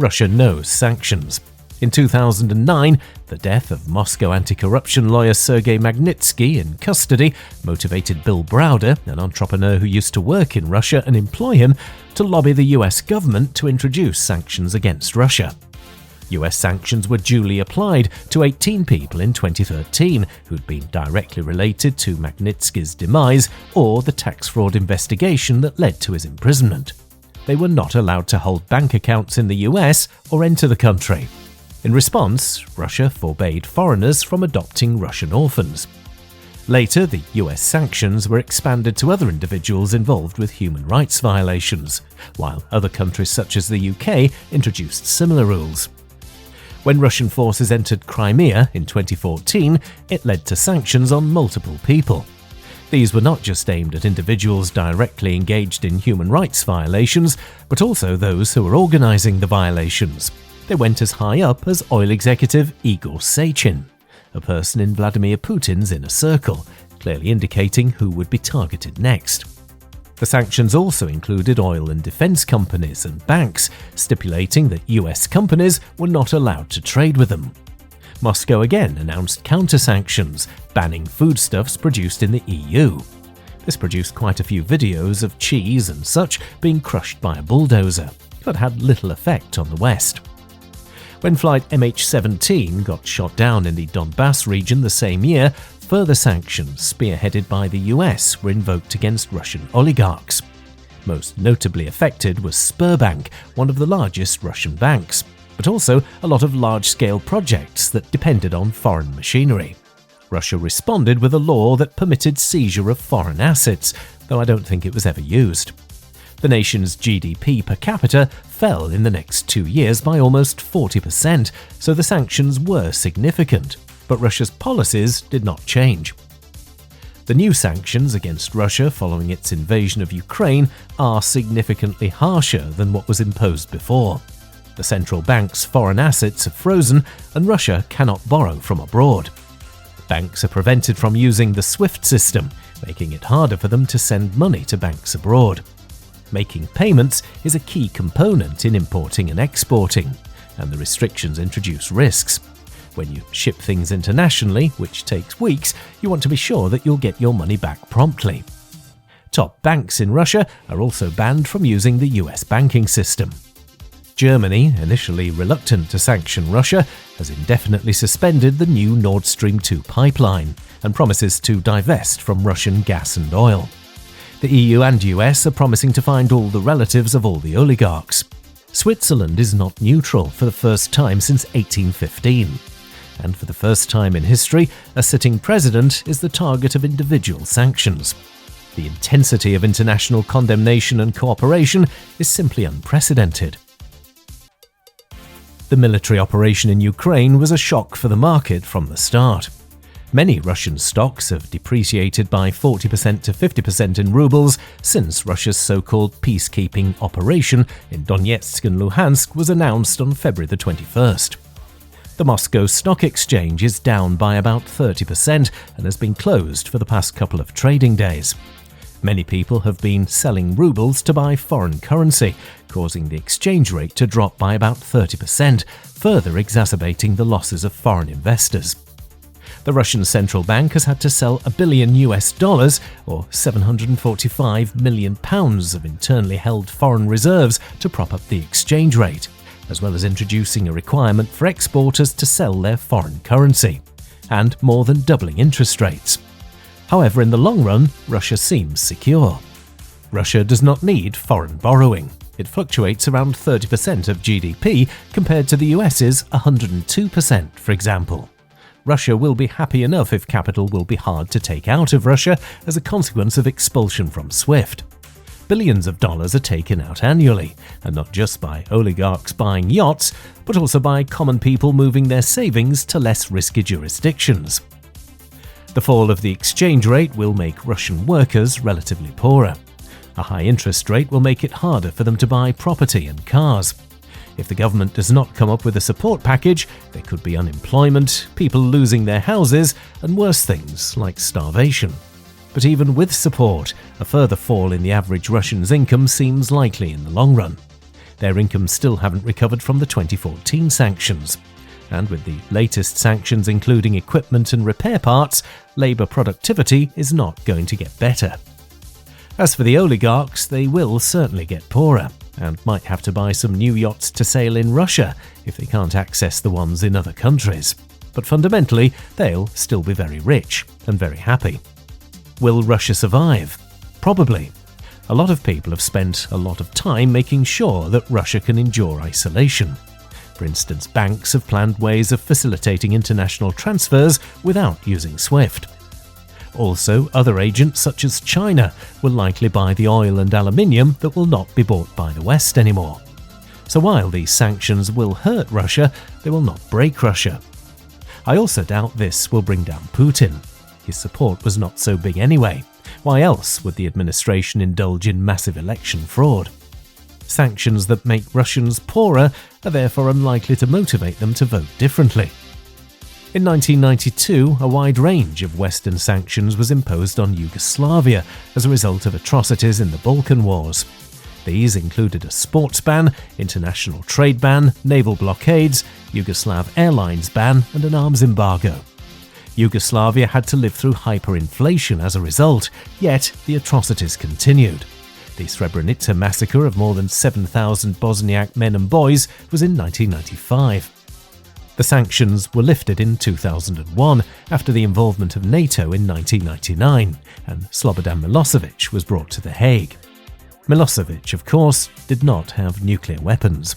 Russia knows sanctions. In 2009, the death of Moscow anti-corruption lawyer Sergei Magnitsky in custody motivated Bill Browder, an entrepreneur who used to work in Russia and employ him, to lobby the US government to introduce sanctions against Russia. US sanctions were duly applied to 18 people in 2013 who'd been directly related to Magnitsky's demise or the tax fraud investigation that led to his imprisonment. They were not allowed to hold bank accounts in the US or enter the country. In response, Russia forbade foreigners from adopting Russian orphans. Later, the US sanctions were expanded to other individuals involved with human rights violations, while other countries such as the UK introduced similar rules. When Russian forces entered Crimea in 2014, it led to sanctions on multiple people. These were not just aimed at individuals directly engaged in human rights violations, but also those who were organizing the violations. They went as high up as oil executive Igor Sechin, a person in Vladimir Putin's inner circle, clearly indicating who would be targeted next. The sanctions also included oil and defense companies and banks, stipulating that US companies were not allowed to trade with them. Moscow again announced counter-sanctions, banning foodstuffs produced in the EU. This produced quite a few videos of cheese and such being crushed by a bulldozer, but had little effect on the West. When flight MH17 got shot down in the Donbass region the same year, further sanctions, spearheaded by the US, were invoked against Russian oligarchs. Most notably affected was Sberbank, one of the largest Russian banks, but also a lot of large-scale projects that depended on foreign machinery. Russia responded with a law that permitted seizure of foreign assets, though I don't think it was ever used. The nation's GDP per capita fell in the next 2 years by almost 40%, so the sanctions were significant, but Russia's policies did not change. The new sanctions against Russia following its invasion of Ukraine are significantly harsher than what was imposed before. The central bank's foreign assets are frozen, and Russia cannot borrow from abroad. Banks are prevented from using the SWIFT system, making it harder for them to send money to banks abroad. Making payments is a key component in importing and exporting, and the restrictions introduce risks. When you ship things internationally, which takes weeks, you want to be sure that you'll get your money back promptly. Top banks in Russia are also banned from using the US banking system. Germany, initially reluctant to sanction Russia, has indefinitely suspended the new Nord Stream 2 pipeline and promises to divest from Russian gas and oil. The EU and US are promising to find all the relatives of all the oligarchs. Switzerland is not neutral for the first time since 1815. And for the first time in history, a sitting president is the target of individual sanctions. The intensity of international condemnation and cooperation is simply unprecedented. The military operation in Ukraine was a shock for the market from the start. Many Russian stocks have depreciated by 40% to 50% in roubles since Russia's so-called peacekeeping operation in Donetsk and Luhansk was announced on February the 21st. The Moscow Stock Exchange is down by about 30% and has been closed for the past couple of trading days. Many people have been selling rubles to buy foreign currency, causing the exchange rate to drop by about 30%, further exacerbating the losses of foreign investors. The Russian central bank has had to sell $1 billion or £745 million of internally held foreign reserves to prop up the exchange rate, as well as introducing a requirement for exporters to sell their foreign currency, and more than doubling interest rates. However, in the long run, Russia seems secure. Russia does not need foreign borrowing. It fluctuates around 30% of GDP compared to the US's 102%, for example. Russia will be happy enough if capital will be hard to take out of Russia as a consequence of expulsion from SWIFT. Billions of dollars are taken out annually, and not just by oligarchs buying yachts, but also by common people moving their savings to less risky jurisdictions. The fall of the exchange rate will make Russian workers relatively poorer. A high interest rate will make it harder for them to buy property and cars. If the government does not come up with a support package, there could be unemployment, people losing their houses, and worse things like starvation. But even with support, a further fall in the average Russian's income seems likely in the long run. Their incomes still haven't recovered from the 2014 sanctions. And with the latest sanctions including equipment and repair parts, labour productivity is not going to get better. As for the oligarchs, they will certainly get poorer, and might have to buy some new yachts to sail in Russia if they can't access the ones in other countries. But fundamentally, they'll still be very rich and very happy. Will Russia survive? Probably. A lot of people have spent a lot of time making sure that Russia can endure isolation. For instance, banks have planned ways of facilitating international transfers without using SWIFT. Also, other agents such as China will likely buy the oil and aluminium that will not be bought by the West anymore. So while these sanctions will hurt Russia, they will not break Russia. I also doubt this will bring down Putin. His support was not so big anyway. Why else would the administration indulge in massive election fraud? Sanctions that make Russians poorer are therefore unlikely to motivate them to vote differently. In 1992, a wide range of Western sanctions was imposed on Yugoslavia as a result of atrocities in the Balkan Wars. These included a sports ban, international trade ban, naval blockades, Yugoslav Airlines ban, and an arms embargo. Yugoslavia had to live through hyperinflation as a result, yet the atrocities continued. The Srebrenica massacre of more than 7,000 Bosniak men and boys was in 1995. The sanctions were lifted in 2001 after the involvement of NATO in 1999, and Slobodan Milosevic was brought to The Hague. Milosevic, of course, did not have nuclear weapons.